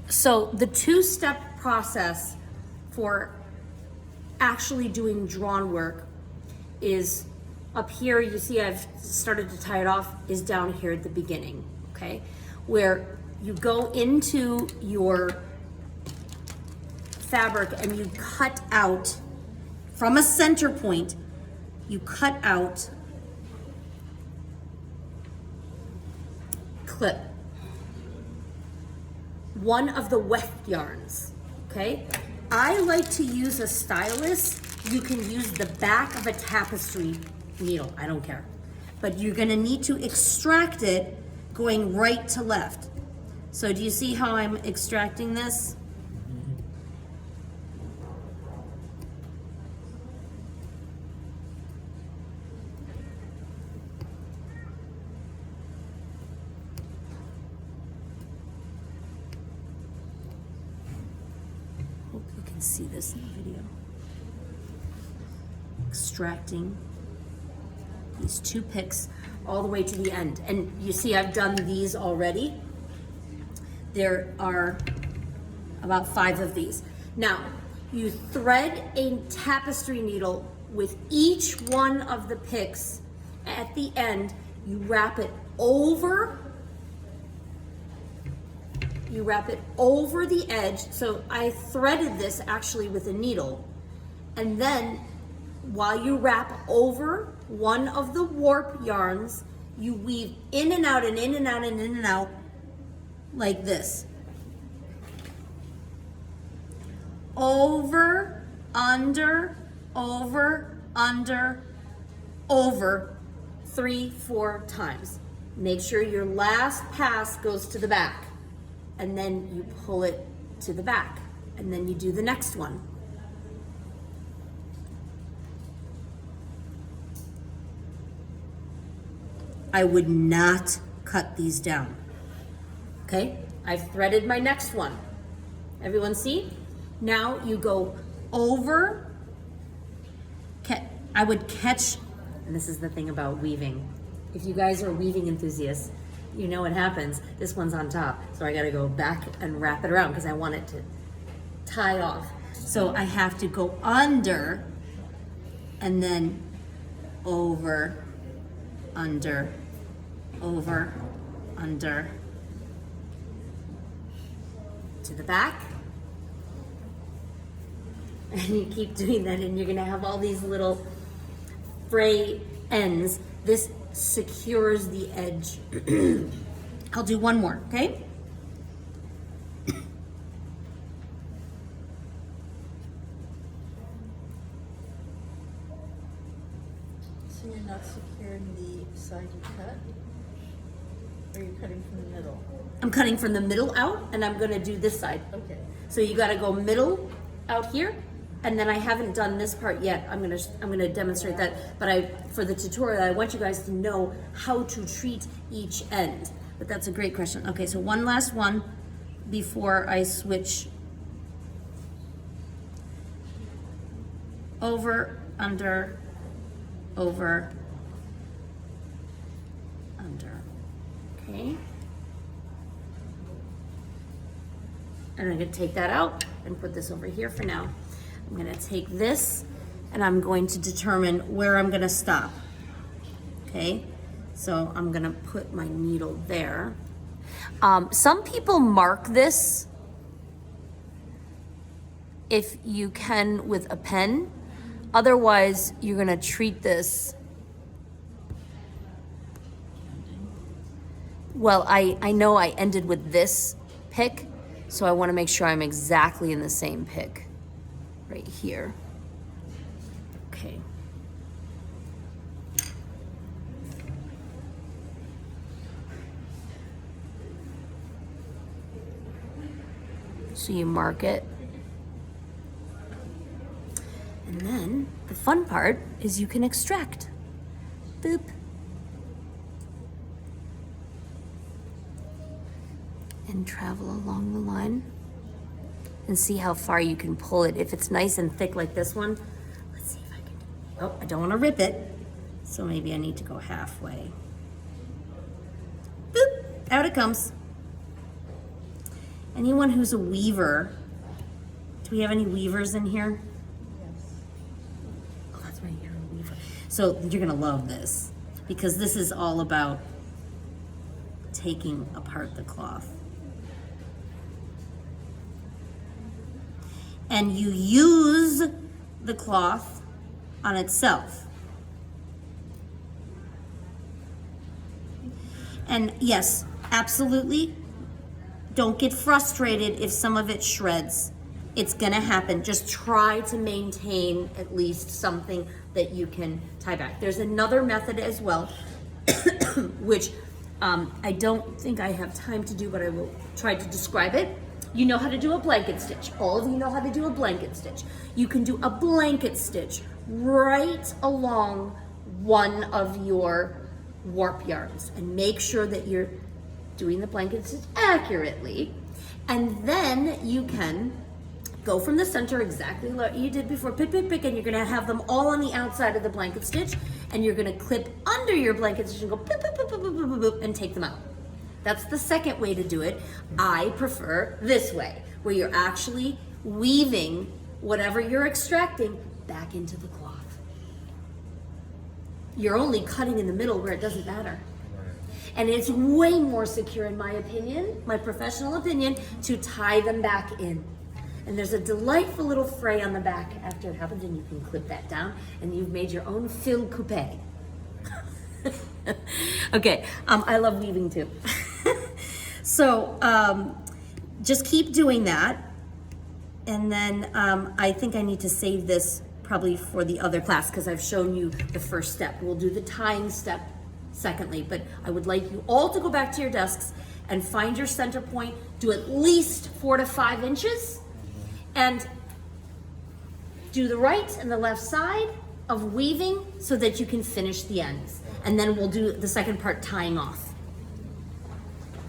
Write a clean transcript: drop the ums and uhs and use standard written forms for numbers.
So the two-step process for actually doing drawn work is up here. You see I've started to tie it off, is down here at the beginning, okay? Where you go into your fabric and you cut out from a center point, you cut out clip one of the weft yarns, okay? I like to use a stylus. You can use the back of a tapestry needle, I don't care. But you're gonna need to extract it going right to left. So do you see how I'm extracting this? Hope you can see this in the video. Extracting these two picks all the way to the end. And you see I've done these already. There are about 5 of these. Now, you thread a tapestry needle with each one of the picks. At the end, you wrap it over the edge. So I threaded this actually with a needle. And then while you wrap over one of the warp yarns, you weave in and out and in and out and in and out like this. Over, under, over, under, over 3-4 times. Make sure your last pass goes to the back, and then you pull it to the back, and then you do the next one. I would not cut these down. Okay, I've threaded my next one. Everyone see? Now you go over, I would catch, and this is the thing about weaving. If you guys are weaving enthusiasts, you know what happens. This one's on top, so I gotta go back and wrap it around because I want it to tie off. So I have to go under and then over, under, over, under, to the back. And you keep doing that and you're gonna have all these little fray ends. This secures the edge. I'll do one more, okay? So you're not securing the side you cut? Or are you cutting from the middle? I'm cutting from the middle out and I'm gonna do this side. Okay. So you gotta go middle out here, and then I haven't done this part yet. I'm gonna demonstrate that, but for the tutorial, I want you guys to know how to treat each end. But that's a great question. Okay, so one last one before I switch over, under, over, under, okay? And I'm gonna take that out and put this over here for now. I'm gonna take this and I'm going to determine where I'm gonna stop, okay? So I'm gonna put my needle there. Some people mark this, if you can, with a pen. Otherwise, you're gonna treat this. Well, I know I ended with this pick, so I wanna make sure I'm exactly in the same pick, right here. Okay. So you mark it. And then the fun part is you can extract. Boop. And travel along the line and see how far you can pull it. If it's nice and thick like this one, let's see if I can. Oh, I don't want to rip it, so maybe I need to go halfway. Boop, out it comes. anyone who's a weaver, do we have any weavers in here? Yes. Oh, that's right, you're a weaver. So you're gonna love this, because this is all about taking apart the cloth. And you use the cloth on itself. And yes, absolutely, don't get frustrated if some of it shreds. It's gonna happen. Just try to maintain at least something that you can tie back. There's another method as well, which I don't think I have time to do, but I will try to describe it. You know how to do a blanket stitch. All of you know how to do a blanket stitch. You can do a blanket stitch right along one of your warp yarns and make sure that you're doing the blanket stitch accurately. And then you can go from the center exactly like you did before, pick, pick, pick, and you're gonna have them all on the outside of the blanket stitch, and you're gonna clip under your blanket stitch and go boop, boop, boop, boop, boop, boop, boop, and take them out. That's the second way to do it. I prefer this way, where you're actually weaving whatever you're extracting back into the cloth. You're only cutting in the middle where it doesn't matter. And it's way more secure, in my opinion, my professional opinion, to tie them back in. And there's a delightful little fray on the back after it happens, and you can clip that down, and you've made your own fil coupe. Okay, I love weaving too. So just keep doing that. And then I think I need to save this probably for the other class, because I've shown you the first step. We'll do the tying step secondly, but I would like you all to go back to your desks and find your center point, do at least 4 to 5 inches, and do the right and the left side of weaving so that you can finish the ends. And then we'll do the second part, tying off.